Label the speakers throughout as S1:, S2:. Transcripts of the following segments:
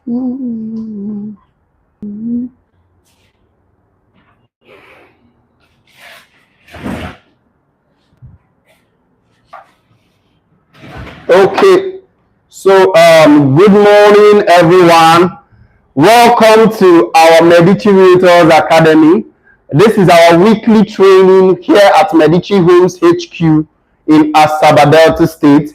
S1: Okay, so good morning, everyone. Welcome to our Medici Realtors Academy. This is our weekly training here at Medici Homes HQ in Asaba Delta State.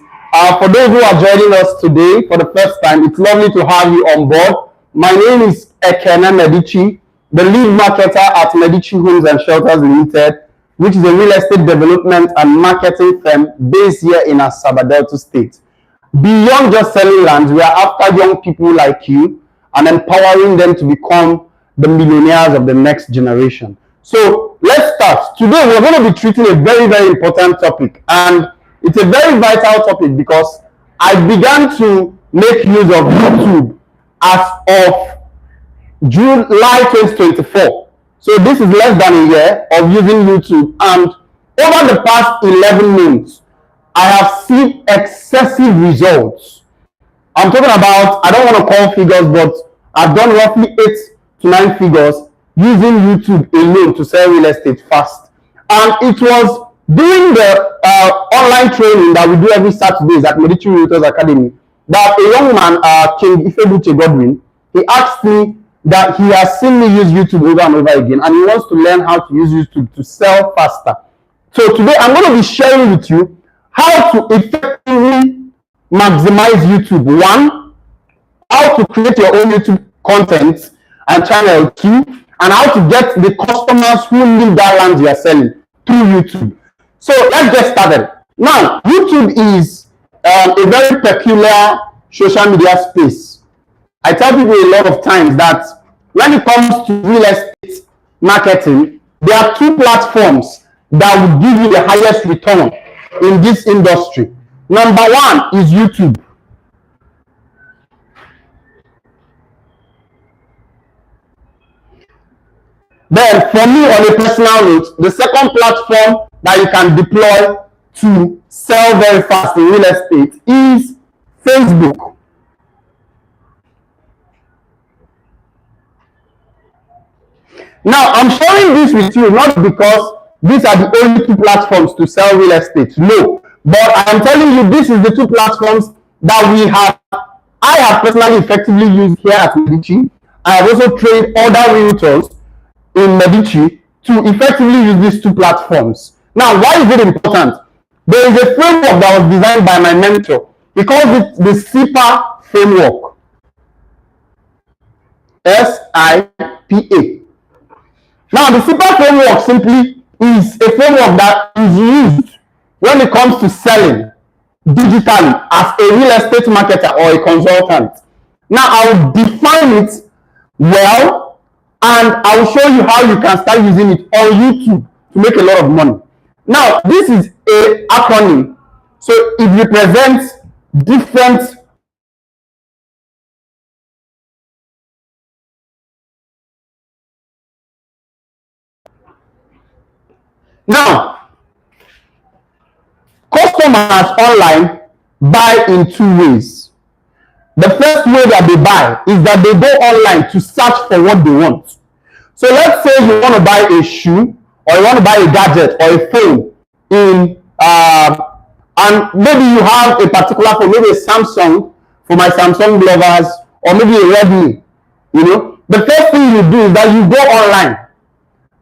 S1: For those who are joining us today for the first time, it's lovely to have you on board. My name is Ekene Medici, the lead marketer at Medici Homes and Shelters Limited, which is a real estate development and marketing firm based here in Asaba Delta State. Beyond just selling land, we are after young people like you and empowering them to become the millionaires of the next generation. So let's start. Today we're going to be treating a very, very important topic, and it's a very vital topic because I began to make use of YouTube as of July 2024. So this is less than a year of using YouTube, and over the past 11 months, I have seen excessive results. I'm talking about, I don't want to call figures, but I've done roughly 8 to 9 figures using YouTube alone to sell real estate fast. And it was during the online training that we do every Saturdays at Medici Realtors Academy that a young man, King Ifebuche Godwin, he asked me that he has seen me use YouTube over and over again, and he wants to learn how to use YouTube to sell faster. So today I'm going to be sharing with you how to effectively maximize YouTube. 1, how to create your own YouTube content and channel. 2, and how to get the customers who need that land you are selling through YouTube. So let's get started. Now, YouTube is a very peculiar social media space. I tell people a lot of times that when it comes to real estate marketing, there are 2 platforms that will give you the highest return in this industry. Number 1 is YouTube. Then for me, on a personal note, the second platform that you can deploy to sell very fast in real estate is Facebook. Now, I'm sharing this with you not because these are the only 2 platforms to sell real estate. No. But I am telling you, this is the 2 platforms that I have personally effectively used here at Medici. I have also trained other realtors in Medici to effectively use these 2 platforms. Now, why is it important? There is a framework that was designed by my mentor. He calls it the SIPA framework. SIPA. Now, the SIPA framework simply is a framework that is used when it comes to selling digitally as a real estate marketer or a consultant. Now, I will define it well, and I will show you how you can start using it on YouTube to make a lot of money. Now, this is an acronym, so it represents different Now, customers online buy in 2 ways. The first way that they buy is that they go online to search for what they want. So let's say you want to buy a shoe, or you want to buy a gadget or a phone and maybe you have a particular phone, maybe a Samsung for my Samsung lovers, or maybe a Redmi. The first thing you do is that you go online.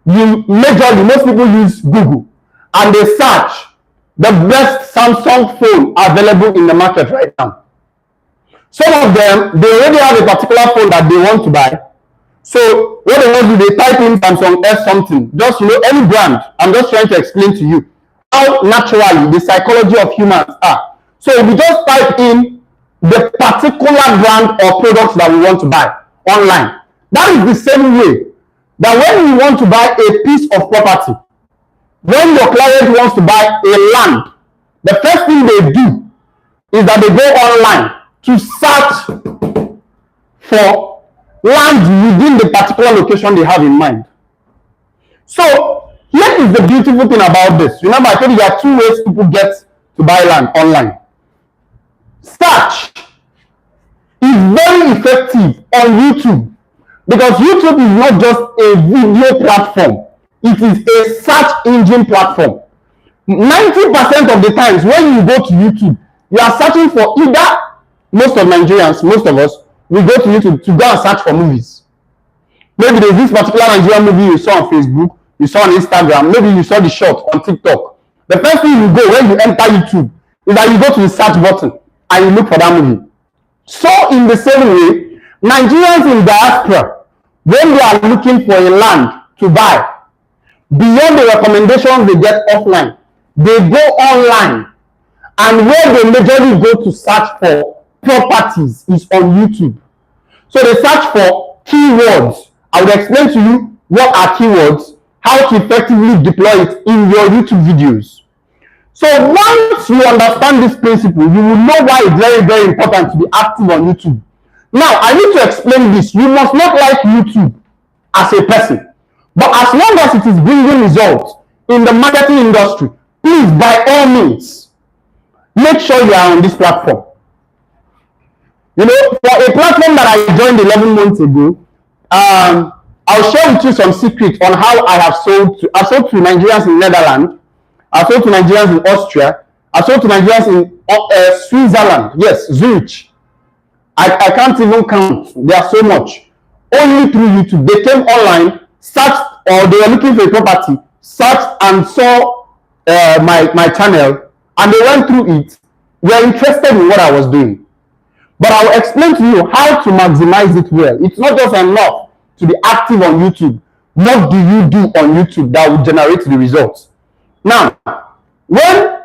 S1: Most people use Google, and they search the best Samsung phone available in the market right now. Some of them, they already have a particular phone that they want to buy. So what they want to do, they type in Samsung S something, just any brand. I'm just trying to explain to you how naturally the psychology of humans are. So we just type in the particular brand or products that we want to buy online. That is the same way that when you want to buy a piece of property, when your client wants to buy a land, the first thing they do is that they go online to search for land within the particular location they have in mind. So here is the beautiful thing about this. Remember, I told you there are 2 ways people get to buy land online. Search is very very effective on YouTube, because YouTube is not just a video platform, it is a search engine platform. 90% of the times when you go to YouTube, you are searching for either, most of Nigerians, most of us, we go to YouTube to go and search for movies. Maybe there's this particular Nigerian movie you saw on Facebook, you saw on Instagram, maybe you saw the short on TikTok. The first thing you go when you enter YouTube is that you go to the search button and you look for that movie. So in the same way, Nigerians in diaspora, when they are looking for a land to buy, beyond the recommendations they get offline, they go online, and where they majorly go to search for properties is on YouTube. So they search for keywords. I will explain to you what are keywords, how to effectively deploy it in your YouTube videos. So once you understand this principle, you will know why it's very, very important to be active on YouTube. Now, I need to explain this. You must not like YouTube as a person, but as long as it is bringing results in the marketing industry, please, by all means, make sure you are on this platform. You know, for a platform that I joined 11 months ago, I'll share with you some secrets on how I have sold to. I sold to Nigerians in Netherlands. I sold to Nigerians in Austria. I sold to Nigerians in Switzerland. Yes, Zurich. I can't even count. There are so much. Only through YouTube. They came online, searched, or they were looking for a property, searched and saw my channel, and they went through it. They were interested in what I was doing. But I will explain to you how to maximize it well. It's not just enough to be active on YouTube. What do you do on YouTube that will generate the results? Now, when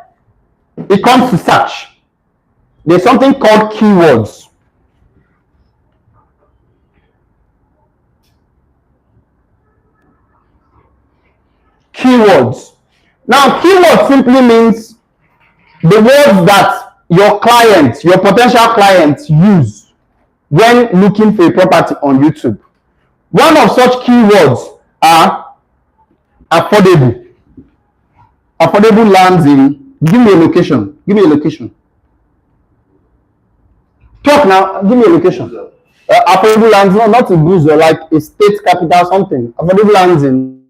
S1: it comes to search, there's something called keywords. Keywords. Now, keyword simply means the words that your clients, your potential clients use when looking for a property on YouTube. One of such keywords are affordable. Affordable lands in, give me a location. Give me a location. Talk now, give me a location. Affordable lands, no, not in Buzo, like a state capital, something. Affordable lands in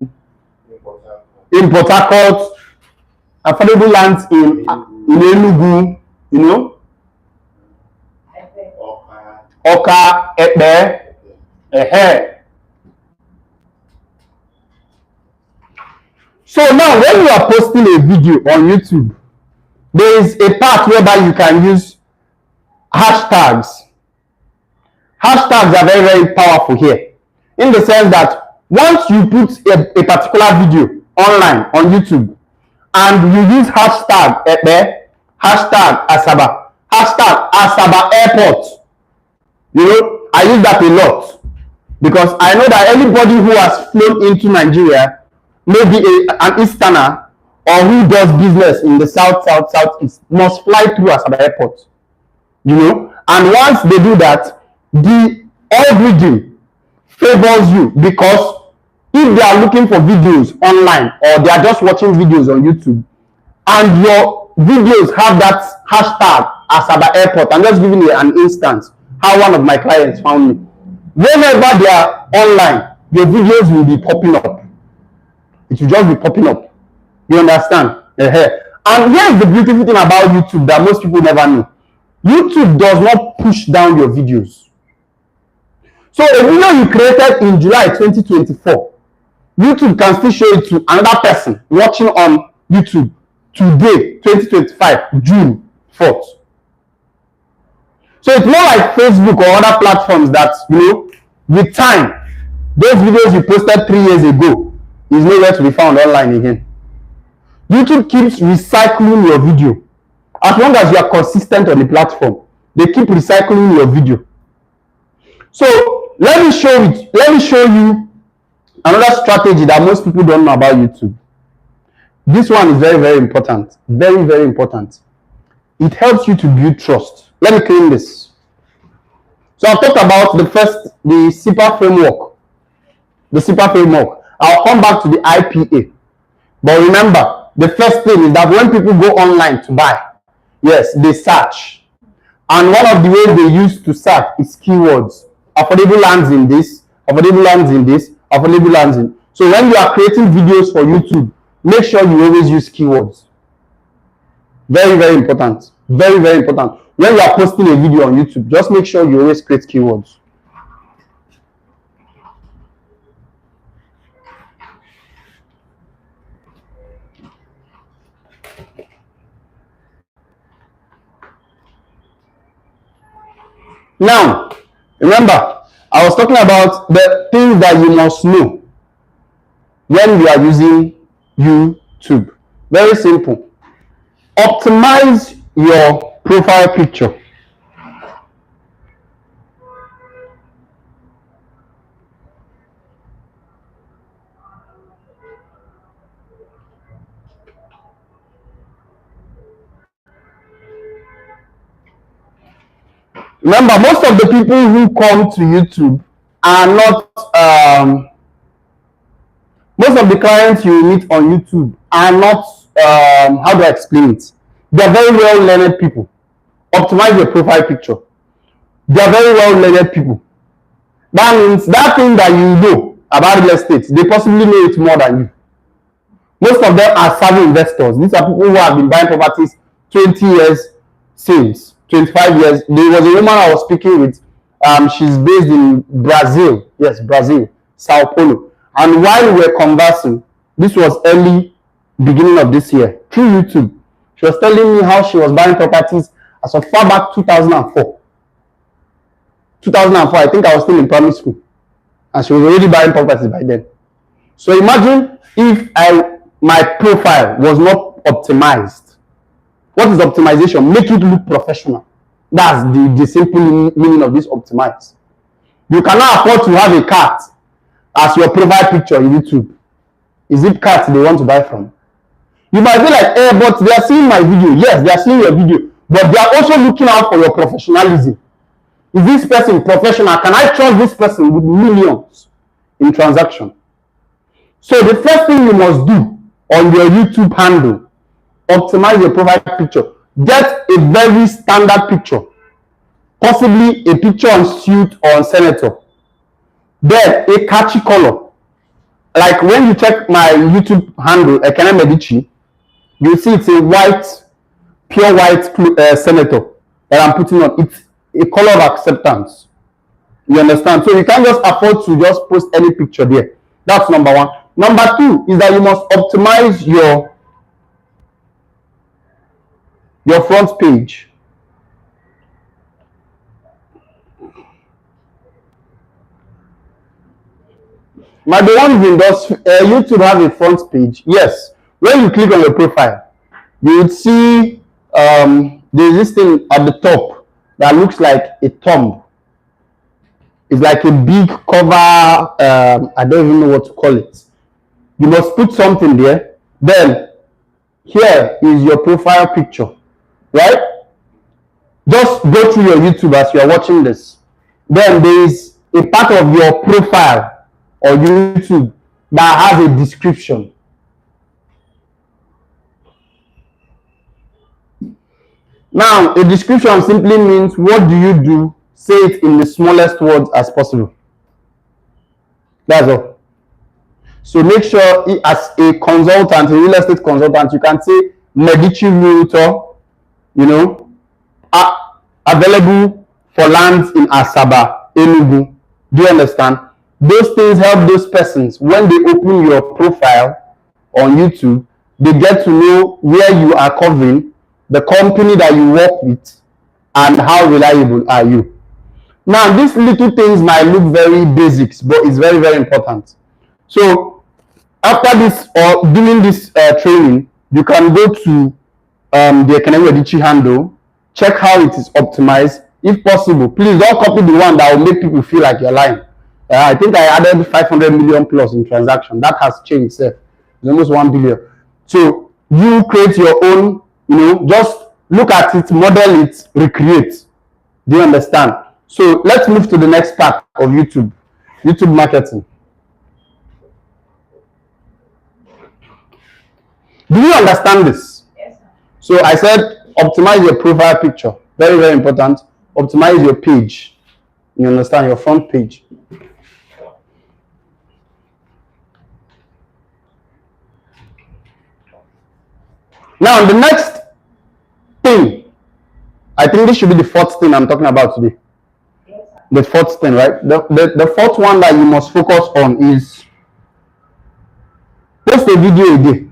S1: Port Harcourt. Affordable lands in Enugu, you know. Oka, Ekbe, Ehe. So now when you are posting a video on YouTube, there is a part whereby you can use hashtags. Hashtags are very, very powerful here, in the sense that once you put a particular video online on YouTube and you use hashtag Ekbe, hashtag Asaba, hashtag Asaba Airport, you know, I use that a lot because I know that anybody who has flown into Nigeria, maybe an Easterner or who does business in the southeast, must fly through Asaba Airport, you know. And once they do that, the algorithm favors you, because if they are looking for videos online or they are just watching videos on YouTube and your videos have that hashtag Asaba Airport, I'm just giving you an instance how one of my clients found me. Whenever they are online, your videos will be popping up. It will just be popping up. You understand? And here's the beautiful thing about YouTube that most people never know. YouTube does not push down your videos. So a video you created in July 2024, YouTube can still show it to another person watching on YouTube today, 2025, June 4th. So it's more like Facebook or other platforms that, you know, with time, those videos you posted 3 years ago is nowhere to be found online again. YouTube keeps recycling your video. As long as you are consistent on the platform, they keep recycling your video. So let me show you another strategy that most people don't know about YouTube. This one is very, very important. Very, very important. It helps you to build trust. Let me clean this. So I've talked about the SIPA framework. The SIPA framework. I'll come back to the IPA. But remember, the first thing is that when people go online to buy, yes, they search. And one of the ways they use to search is keywords. Affordable lands in this, affordable lands in this, affordable lands in. So when you are creating videos for YouTube, make sure you always use keywords. Very, very important. Very, very important. When you are posting a video on YouTube, just make sure you always create keywords. Now, remember, I was talking about the things that you must know when you are using YouTube. Very simple. Optimize your profile picture. Remember, most of the people who come to YouTube are not, most of the clients you meet on YouTube are not, how do I explain it? They are very well learned people. Optimize your profile picture. They are very well learned people. That means that thing that you know about real estate, they possibly know it more than you. Most of them are savvy investors. These are people who have been buying properties 20 years since, 25 years. There was a woman I was speaking with. She's based in Brazil. Yes, Brazil, Sao Paulo. And while we were conversing, this was early beginning of this year, through YouTube, she was telling me how she was buying properties as of far back 2004. 2004, I think I was still in primary school. And she was already buying properties by then. So imagine if my profile was not optimized. What is optimization? Make it look professional. That's the simple meaning of this optimize. You cannot afford to have a cat as your profile picture on YouTube. Is it cat they want to buy from? You might be like, eh, but they are seeing my video. Yes, they are seeing your video. But they are also looking out for your professionalism. Is this person professional? Can I trust this person with millions in transaction? So the first thing you must do on your YouTube handle, optimize your profile picture. Get a very standard picture, possibly a picture on suit or on senator. Then a catchy color. Like when you check my YouTube handle, Ekene Medici, you see it's a white, pure white senator that I'm putting on. It's a color of acceptance. You understand? So you can't just afford to just post any picture there. That's number one. Number two is that you must optimize your front page. My the one in does YouTube have a front page? Yes. When you click on your profile, you would see there's this thing at the top that looks like a thumb. It's like a big cover. I don't even know what to call it. You must put something there. Then here is your profile picture, right? Just go through your YouTube as you are watching this. Then there is a part of your profile or YouTube that has a description. Now, a description simply means what do you do? Say it in the smallest words as possible. That's all. So make sure, as a consultant, a real estate consultant, you can say Medici Realtor, you know, available for lands in Asaba, Enugu. Do you understand? Those things help those persons when they open your profile on YouTube, they get to know where you are covering, the company that you work with, and how reliable are you. Now, these little things might look very basics, but it's very, very important. So, after this or during this training, you can go to the Ekene Medici handle, check how it is optimized. If possible, please don't copy the one that will make people feel like you're lying. I think I added 500 million plus in transaction. That has changed, sir. It's almost 1 billion. So you create your own, you know, just look at it, model it, recreate. Do you understand? So let's move to the next part of YouTube marketing. Do you understand this? Yes, sir. So I said optimize your profile picture. Very, very important. Optimize your page. You understand? Your front page. Now, the next thing, I think this should be the fourth thing I'm talking about today. The fourth thing, right? The fourth one that you must focus on is post a video a day.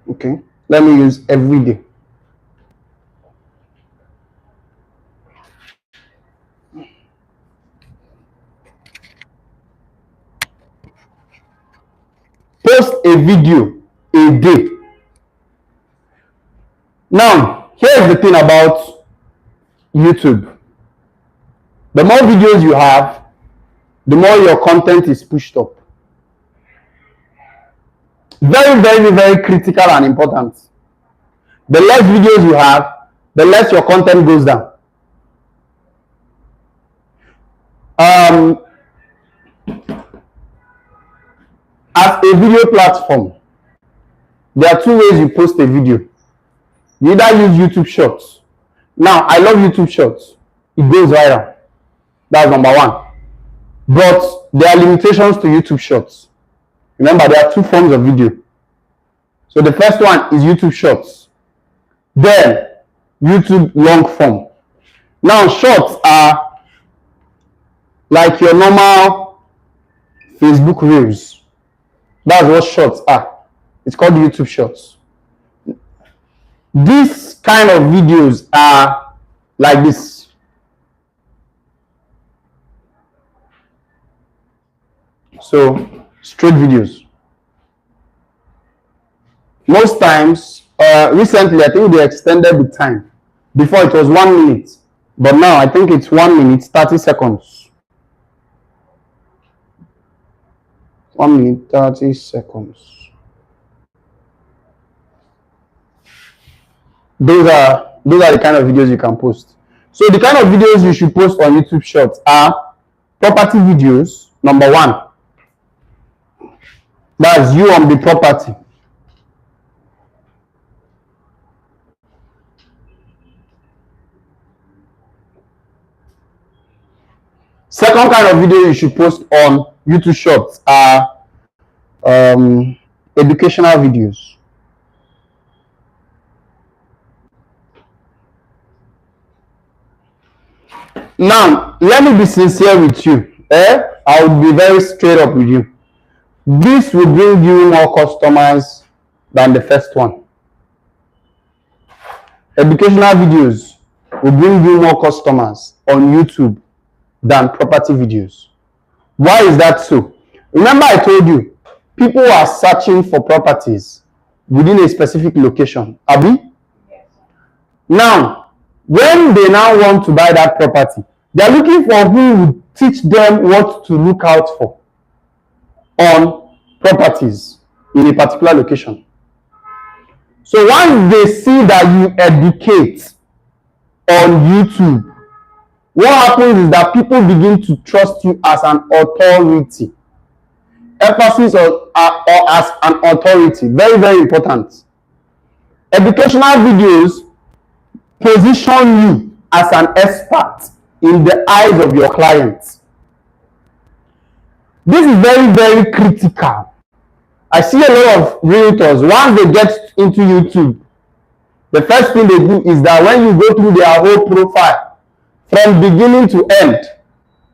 S1: Okay, let me use every day. Post a video a day. Now, here's the thing about YouTube. The more videos you have, the more your content is pushed up. Very, very, very critical and important. The less videos you have, the less your content goes down. As a video platform, there are two ways you post a video. You either use YouTube Shorts. Now, I love YouTube Shorts. It goes viral. That's number one. But there are limitations to YouTube Shorts. Remember, there are two forms of video. So the first one is YouTube Shorts. Then, YouTube long form. Now, Shorts are like your normal Facebook Reels. That's what Shorts are. It's called YouTube Shorts. These kind of videos are like this. So, straight videos. Most times, recently, I think they extended the time. Before it was 1 minute. But now, I think it's 1 minute, 30 seconds. 1 minute, 30 seconds. Those are the kind of videos you can post. So the kind of videos you should post on YouTube Shorts are property videos, number one. That's you on the property. Second kind of video you should post on YouTube Shorts are educational videos. Now, let me be sincere with you. I will be very straight up with you. This will bring you more customers than the first one. Educational videos will bring you more customers on YouTube than property videos. Why is that so? Remember I told you, people are searching for properties within a specific location. Abi? Yes. Now, when they now want to buy that property, they are looking for who will teach them what to look out for on properties in a particular location. So once they see that you educate on YouTube, what happens is that people begin to trust you as an authority. Emphasis or as an authority. Very, very important. Educational videos position you as an expert in the eyes of your clients. This is very, very critical. I see a lot of realtors, once they get into YouTube, the first thing they do is that when you go through their whole profile, from beginning to end,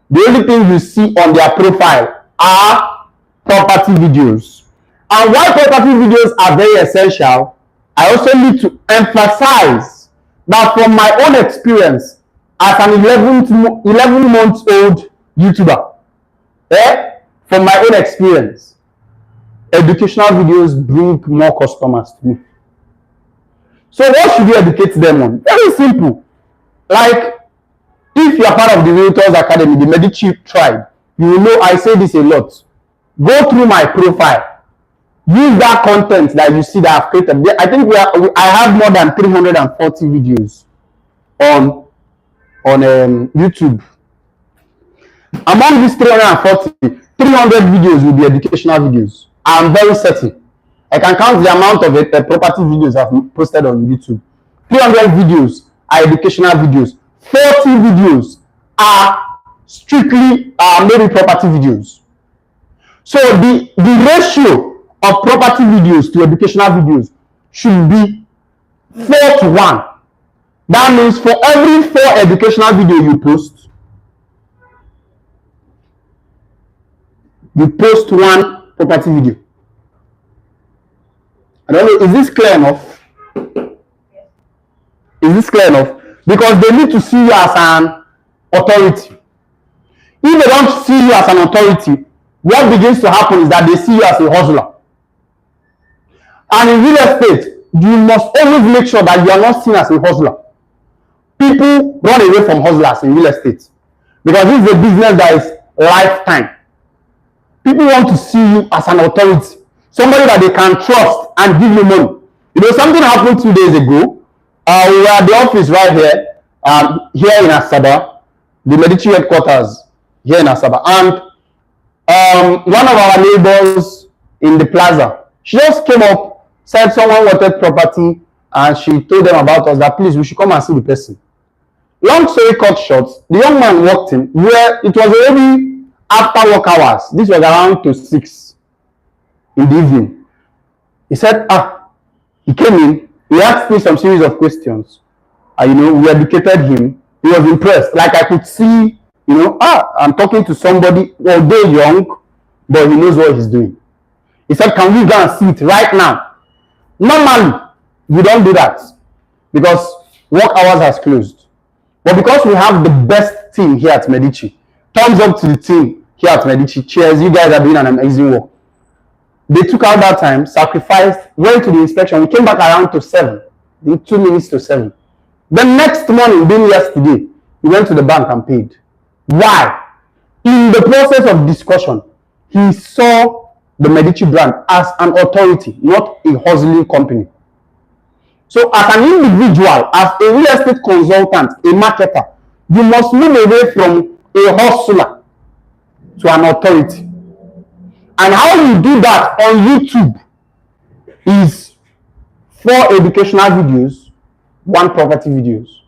S1: the only thing you see on their profile are property videos. And while property videos are very essential, I also need to emphasize that from my own experience as an 11-month-old YouTuber, from my own experience, educational videos bring more customers to me. So what should you educate them on? Very simple. Like, if you are part of the Realtors Academy, the Medici tribe, you will know I say this a lot. Go through my profile. Use that content that you see that I've created. I think I have more than 340 videos on YouTube. Among these 340, 300 videos will be educational videos. I'm very certain. I can count the amount of property videos I've posted on YouTube. 300 videos are educational videos. 40 videos are strictly maybe property videos. So the ratio of property videos to educational videos should be 4 to 1. That means for every 4 educational video you post 1 property video. I don't know, is this clear enough? Is this clear enough? Because they need to see you as an authority. If they don't see you as an authority, what begins to happen is that they see you as a hustler. And in real estate, you must always make sure that you are not seen as a hustler. People run away from hustlers in real estate because this is a business that is lifetime. People want to see you as an authority, somebody that they can trust and give you money. You know, something happened 2 days ago. We were at the office right here, here in Asaba, the Medici headquarters here in Asaba, and one of our neighbors in the plaza, she just came up, said someone wanted property, and she told them about us that please we should come and see the person. Long story cut short, the young man walked in where it was already after work hours. This was around to 6 in the evening. He said, he came in, he asked me some series of questions. You know, we educated him. He was impressed. Like I could see, you know, I'm talking to somebody, although young, but he knows what he's doing. He said, can we go and see it right now? Normally, we don't do that because work hours has closed. But because we have the best team here at Medici, thumbs up to the team here at Medici. Cheers, you guys are doing an amazing work. They took out that time, sacrificed, went to the inspection. We came back around to 7, 2 minutes to 7. The next morning, being yesterday, he went to the bank and paid. Why? In the process of discussion, he saw the Medici brand as an authority, not a hustling company. So as an individual, as a real estate consultant, a marketer, you must move away from a hustler to an authority. And how you do that on YouTube is 4 educational videos, 1 property videos.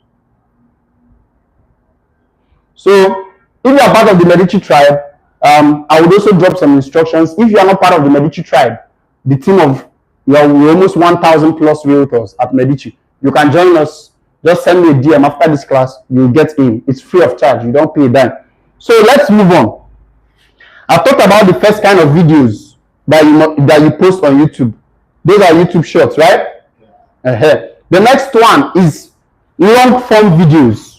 S1: So if you are part of the Medici tribe, I would also drop some instructions. If you are not part of the Medici tribe, the team of we're almost 1,000 plus realtors at Medici. You can join us. Just send me a DM after this class. You'll get in. It's free of charge. You don't pay a dime. So let's move on. I've talked about the first kind of videos that you post on YouTube. Those are YouTube shorts, right? The next one is long form videos.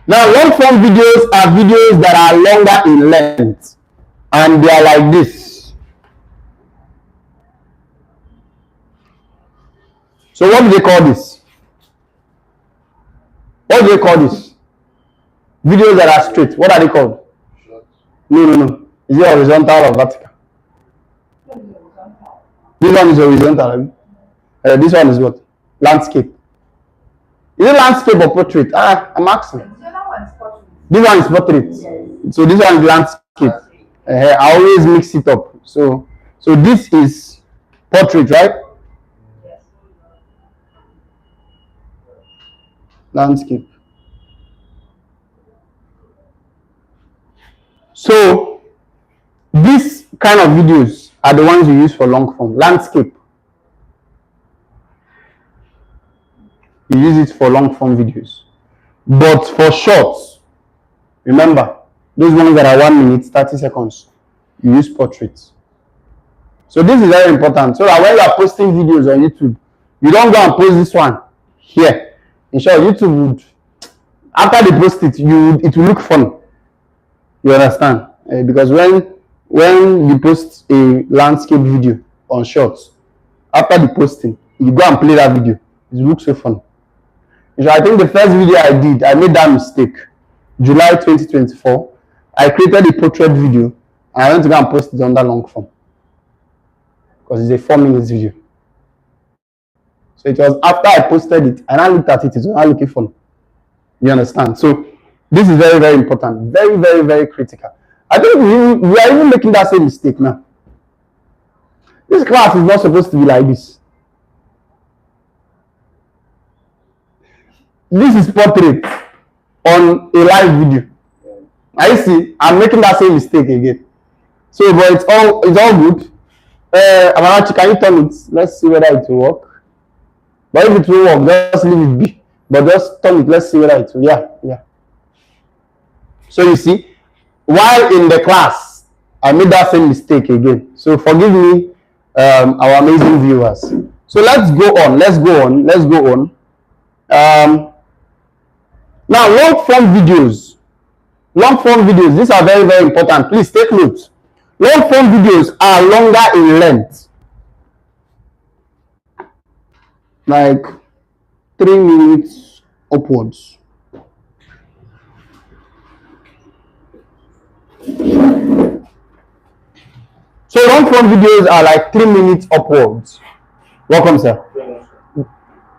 S1: Now, long form videos are videos that are longer in length, and they are like this. So what do they call this? What do they call this? Videos that are straight. What are they called? No. Is it horizontal or vertical? This one is horizontal. This one is what? Landscape. Is it landscape or portrait? I'm asking. This one is portrait. Yes. So this one is landscape. I always mix it up. So this is portrait, right? Yes. Landscape. So these kind of videos are the ones you use for long form. Landscape. You use it for long form videos. But for shorts, remember, those ones that are 1 minute, 30 seconds, you use portraits. So this is very important. So that when you are posting videos on YouTube, you don't go and post this one here. In short, YouTube would, after they post it, it will look funny. You understand? Because when you post a landscape video on shorts, after the posting, you go and play that video. It looks so funny. So I think the first video I did, I made that mistake. July 2024, I created a portrait video and I went to go and post it under long form because it's a 4 minutes video. So it was after I posted it and I looked at it, it was not looking funny. You understand? So this is very, very important. Very, very, very critical. I think we are even making that same mistake now. This class is not supposed to be like this. This is portrait on a live video. I see. I'm making that same mistake again. So, but it's all good. Amarachi, can you turn it? Let's see whether it will work. But if it will work, just leave it be. But just turn it. Let's see whether it will. Yeah. So you see, while in the class, I made that same mistake again. So forgive me, our amazing viewers. So let's go on. Now, long form videos. These are very, very important. Please take note. Long form videos are longer in length. Like 3 minutes upwards. So long form videos are like 3 minutes upwards. Welcome, sir.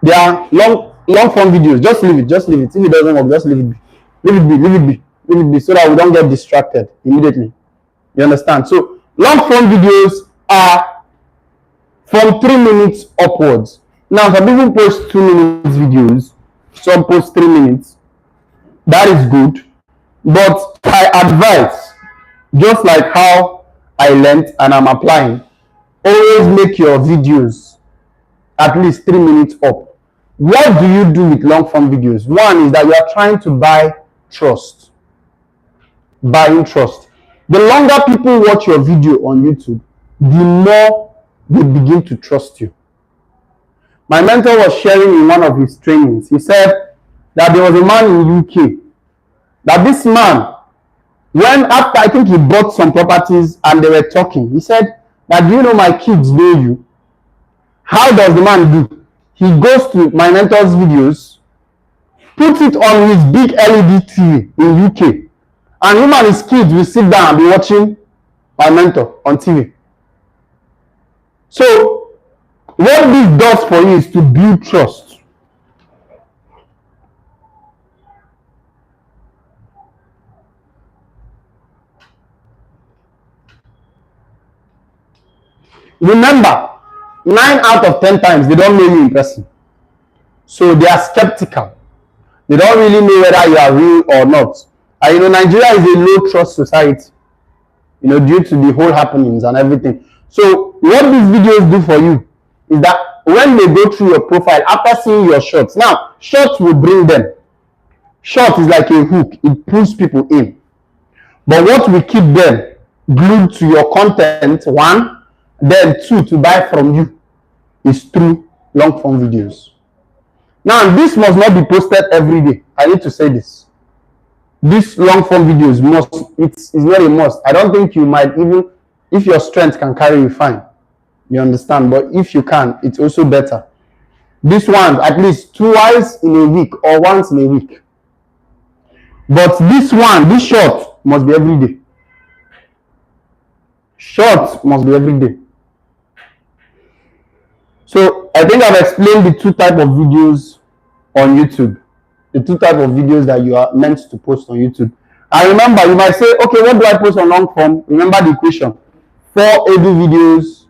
S1: They are long form videos. Just leave it. If it doesn't work, just leave it be. Leave it be so that we don't get distracted immediately. You understand? So long form videos are from 3 minutes upwards. Now some people post 2 minutes videos, some post 3 minutes. That is good. But I advise, just like how I learned and I'm applying, always make your videos at least 3 minutes up. What do you do with long form videos? One is that you are trying to buy trust. Buying trust. The longer people watch your video on YouTube, the more they begin to trust you. My mentor was sharing in one of his trainings. He said that there was a man in UK. That this man, when after I think he bought some properties and they were talking, he said that, do you know my kids know you? How does the man do? He goes to my mentor's videos, puts it on his big LED TV in UK, and him and his kids will sit down and be watching my mentor on TV. So what this does for you is to build trust. Remember, 9 out of 10 times they don't know you in person. So they are skeptical. They don't really know whether you are real or not. And Nigeria is a low trust society, due to the whole happenings and everything. So what these videos do for you is that when they go through your profile, after seeing your shots, now shots will bring them. Shot is like a hook, it pulls people in. But what will keep them glued to your content, one, then two, to buy from you, is through long form videos. Now, this must not be posted every day. I need to say this. These long form videos it's not a must. I don't think you might, even if your strength can carry you, fine. You understand? But if you can, it's also better. This one, at least twice in a week or once in a week. But this short must be every day. Short must be every day. So I think I've explained the 2 types of videos on YouTube. The 2 types of videos that you are meant to post on YouTube. And remember, you might say, okay, what do I post on long form? Remember the equation. 4 edu videos,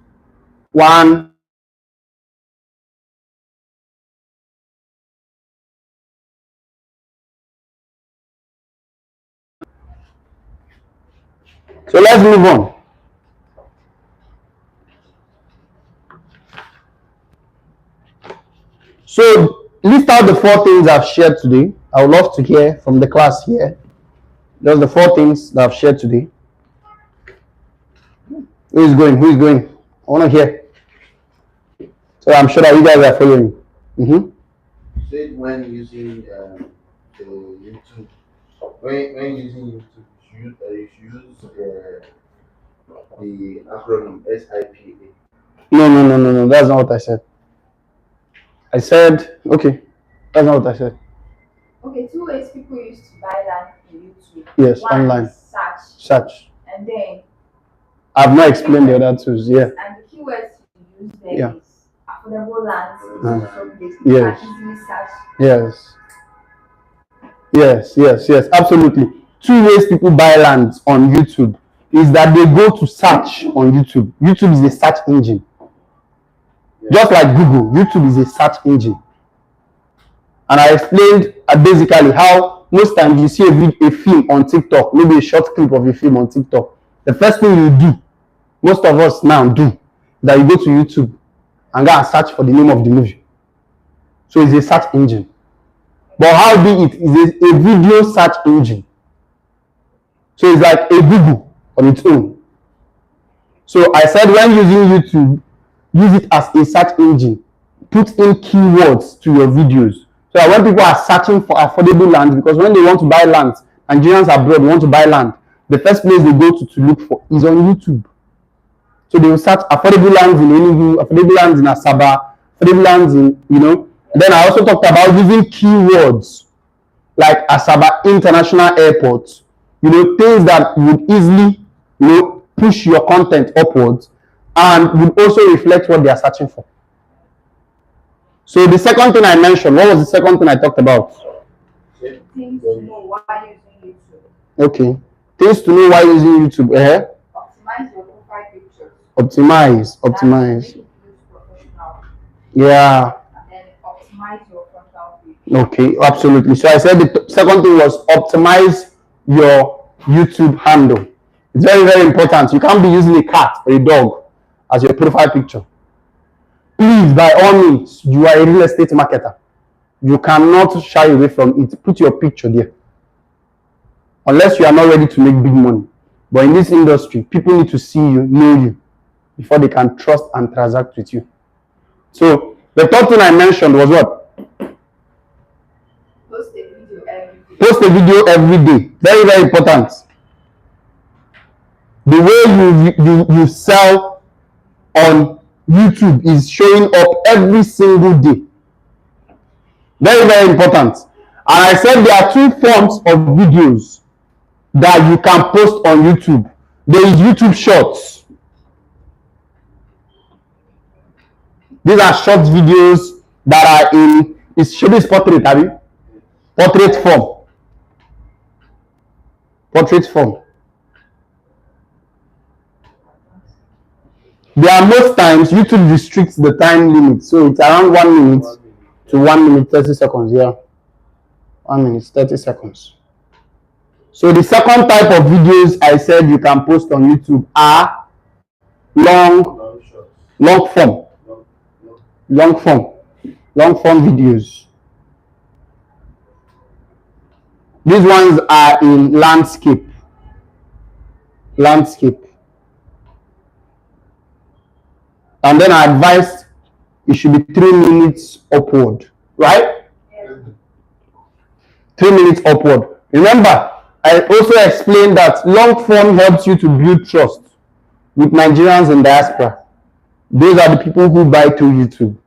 S1: 1 So let's move on. So list out the 4 things I've shared today. I would love to hear from the class here. Those are the 4 things that I've shared today. Who is going? I want to hear. So I'm sure that you guys are following.
S2: You said when using the YouTube, when using YouTube, you should use the acronym SIPA.
S1: No. That's not what I said. I said, okay. That's not what I said.
S3: Okay, 2 ways people used to buy that in YouTube.
S1: Yes,
S3: One
S1: online.
S3: Is
S1: search.
S3: And then
S1: I've not explained the other 2s. Yeah.
S3: And the keywords you use there is affordable lands in some places.
S1: Yes.
S3: You can easily search.
S1: Yes, absolutely. Two ways people buy land on YouTube is that they go to search on YouTube. YouTube is a search engine. Just like Google, YouTube is a search engine. And I explained basically how most times you see a film on TikTok, maybe a short clip of a film on TikTok. The first thing you do, most of us now do, that you go to YouTube and go and search for the name of the movie. So it's a search engine. But how big it is a video search engine. So it's like a Google on its own. So I said when using YouTube, use it as a search engine. Put in keywords to your videos. So that when people are searching for affordable land, because when they want to buy land, Nigerians abroad want to buy land, the first place they go to look for is on YouTube. So they will search affordable lands in Enugu, affordable lands in Asaba, affordable lands in, Then I also talked about using keywords like Asaba International Airport, things that would easily, push your content upwards and would also reflect what they are searching for. So the second thing I mentioned, what was the second thing I talked about?
S3: Things to know why using YouTube.
S1: Okay. Things to know why using YouTube.
S3: Optimize your profile pictures.
S1: Optimize.
S3: Yeah.
S1: Yeah.
S3: And then optimize your frontal page.
S1: Okay, absolutely. So I said the second thing was optimize your YouTube handle. It's very, very important. You can't be using a cat or a dog as your profile picture. Please, by all means, you are a real estate marketer. You cannot shy away from it. Put your picture there. Unless you are not ready to make big money. But in this industry, people need to see you, know you, before they can trust and transact with you. So the third thing I mentioned was what?
S3: Post a video every day.
S1: Post a video every day. Very, very important. The way you sell on YouTube is showing up every single day. Very, very important. And I said there are two forms of videos that you can post on YouTube. There is YouTube Shorts. These are short videos that are in, it's portrait, have you? Portrait form. Portrait form. There are most times YouTube restricts the time limit. So it's around 1 minute to 1 minute 30 seconds. Yeah. 1 minute 30 seconds. So the second type of videos I said you can post on YouTube are long form videos. These ones are in landscape. And then I advised it should be 3 minutes upward, right?
S3: Yeah.
S1: 3 minutes upward. Remember, I also explained that long form helps you to build trust with Nigerians in diaspora. Those are the people who buy through YouTube.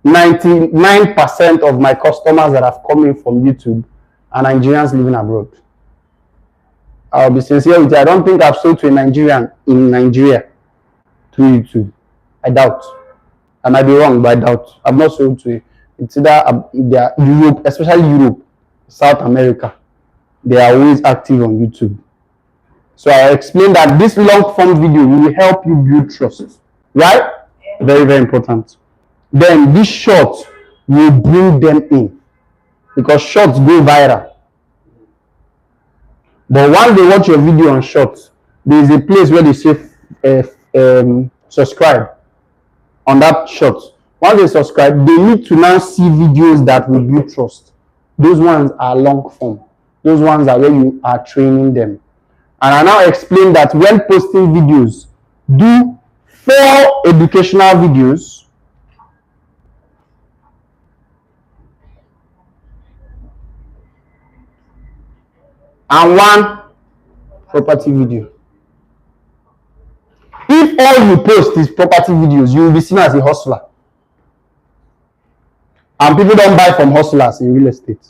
S1: 99% of my customers that have come in from YouTube are Nigerians living abroad. I'll be sincere with you. I don't think I've sold to a Nigerian in Nigeria through YouTube. I doubt. I might be wrong, but I doubt. I've not sold to it. It's either Europe, especially Europe, South America. They are always active on YouTube. So I explained that this long form video will help you build trust. Right?
S3: Yeah.
S1: Very, very important. Then this short will bring them in. Because shorts go viral. But once they watch your video on shorts, there is a place where they say subscribe on that short. Once they subscribe, they need to now see videos that will build trust. Those ones are long form. Those ones are where you are training them. And I now explain that when posting videos, do 4 educational videos, and 1 property video. If all you post is property videos, you will be seen as a hustler. And people don't buy from hustlers in real estate.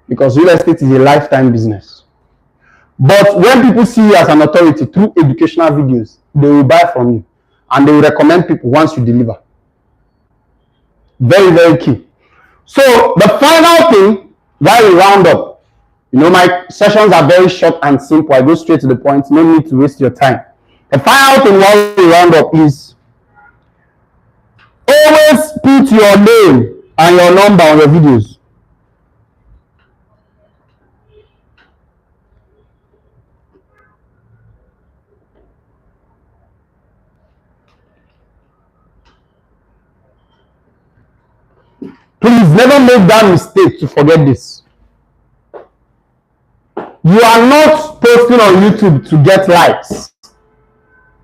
S1: Because real estate is a lifetime business. But when people see you as an authority through educational videos, they will buy from you. And they will recommend people once you deliver. Very, very key. So the final thing that we round up, my sessions are very short and simple. I go straight to the point. No need to waste your time. The final thing while we round up is always put your name and your number on your videos. Please never make that mistake to forget this. You are not posting on YouTube to get likes.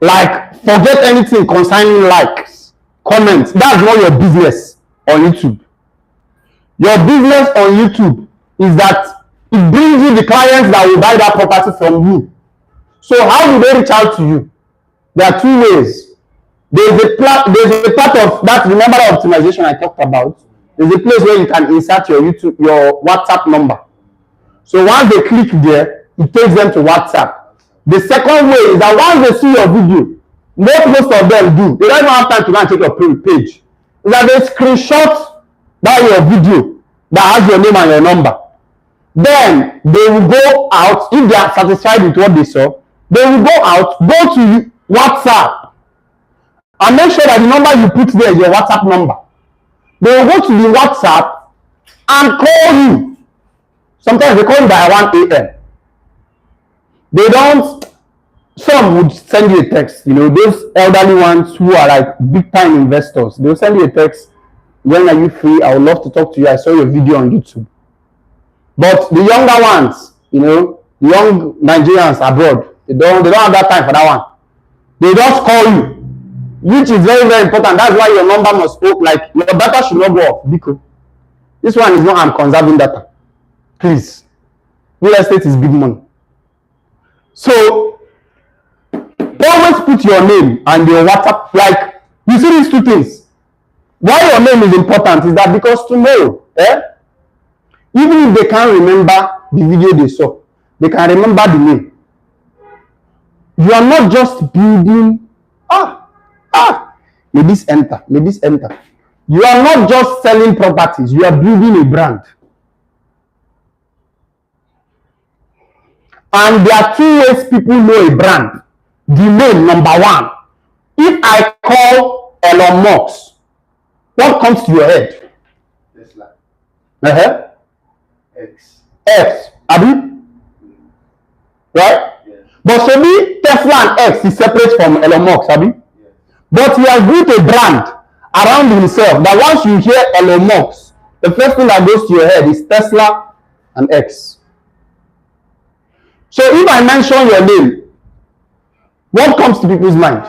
S1: Like, forget anything concerning likes, comments. That's not your business on YouTube. Your business on YouTube is that it brings you the clients that will buy that property from you. So how do they reach out to you? There are two ways. There's a part of that, remember the optimization I talked about? There's a place where you can insert your WhatsApp number. So once they click there, it takes them to WhatsApp. The second way is that once they see your video, most of them do. They don't even have time to go and check your page. Is that they screenshot that your video that has your name and your number. Then they will go out, if they are satisfied with what they saw, they will go out, go to WhatsApp, and make sure that the number you put there is your WhatsApp number. They will go to the WhatsApp and call you. Sometimes they call you by 1 a.m. They don't, some would send you a text, those elderly ones who are like big time investors, they'll send you a text, when are you free? I would love to talk to you. I saw your video on YouTube. But the younger ones, young Nigerians abroad, they don't have that time for that one. They just call you, which is very, very important. That's why your number must go, like, your data should not go off. Because this one is not, I'm conserving data. Please. Real estate is big money. So, always put your name and your WhatsApp, like, you see these two things. Why your name is important is that because tomorrow, even if they can't remember the video they saw, they can remember the name. You are not just building, may this enter. You are not just selling properties, you are building a brand. And there are two ways people know a brand. The name, number one. If I call Elon Musk, what comes to your head?
S2: Tesla.
S1: X. Abi? Right?
S2: Yes.
S1: But so me, Tesla and X is separate from Elon Musk, Abi?
S2: Yes.
S1: But he has built a brand around himself that once you hear Elon Musk, the first thing that goes to your head is Tesla and X. So if I mention your name, what comes to people's mind?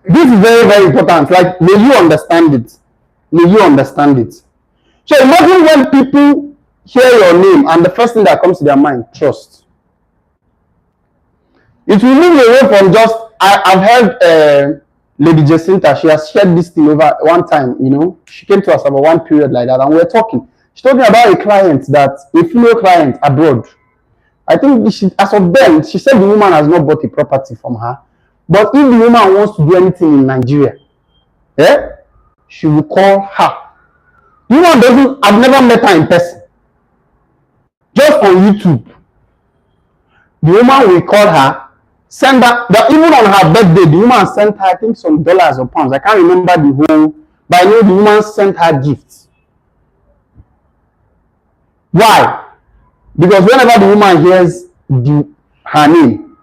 S1: This is very, very important. Like, may you understand it. So imagine when people hear your name and the first thing that comes to their mind, trust. It will move away from just, I've heard Lady Jacinta, she has shared this thing over one time, she came to us about one period like that and we were talking. She told me about a female client abroad. I think as of then, she said the woman has not bought a property from her. But if the woman wants to do anything in Nigeria, she will call her. The woman I've never met her in person. Just on YouTube. The woman will call her, send her, even on her birthday, the woman sent her, I think, some dollars or pounds. I can't remember the whole, but I know the woman sent her gifts. Why? Because whenever the woman hears her name,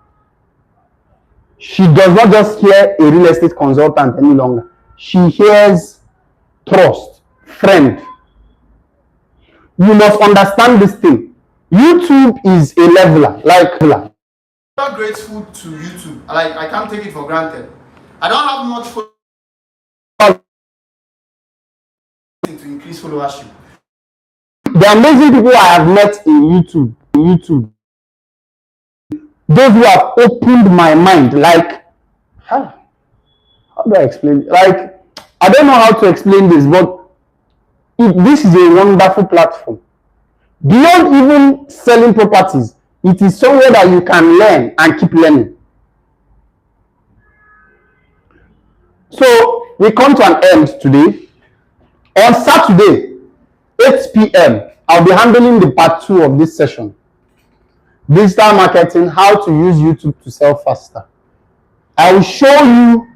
S1: she does not just hear a real estate consultant any longer. She hears trust, friend. You must understand this thing. YouTube is a leveler,
S4: I'm not grateful to YouTube. Like, I can't take it for granted. I don't have much to increase followership.
S1: The amazing people I have met in YouTube, those who have opened my mind, like, how do I explain it? Like, I don't know how to explain this, but this is a wonderful platform. Beyond even selling properties, It is somewhere that you can learn and keep learning. So we come to an end today. On Saturday, 8 p.m., I'll be handling the part 2 of this session. Digital marketing, how to use YouTube to sell faster. I will show you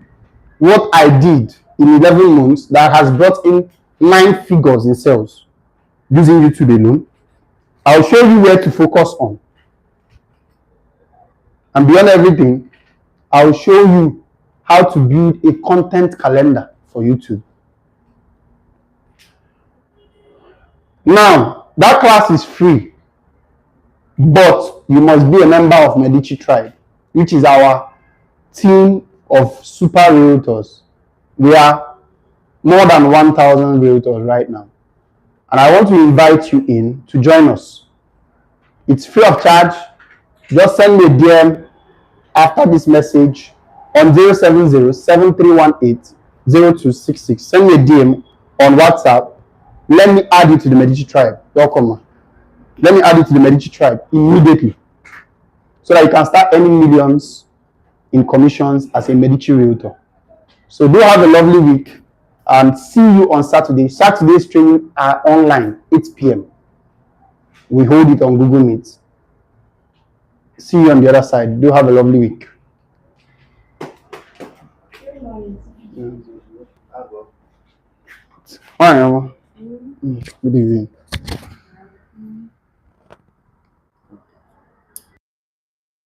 S1: what I did in 11 months that has brought in 9 figures in sales using YouTube alone. I'll show you where to focus on. And beyond everything, I'll show you how to build a content calendar for YouTube. Now, that class is free, but you must be a member of Medici Tribe, which is our team of super realtors. We are more than 1,000 realtors right now. And I want to invite you in to join us. It's free of charge. Just send me a DM after this message on 070-7318-0266. Send me a DM on WhatsApp. Let me add you to the Medici Tribe. Welcome. Let me add you to the Medici Tribe immediately so that you can start earning millions in commissions as a Medici realtor. So do have a lovely week and see you on Saturday. Saturday's training are online, 8 p.m. We hold it on Google Meet. See you on the other side. Do have a lovely week. All right, good evening.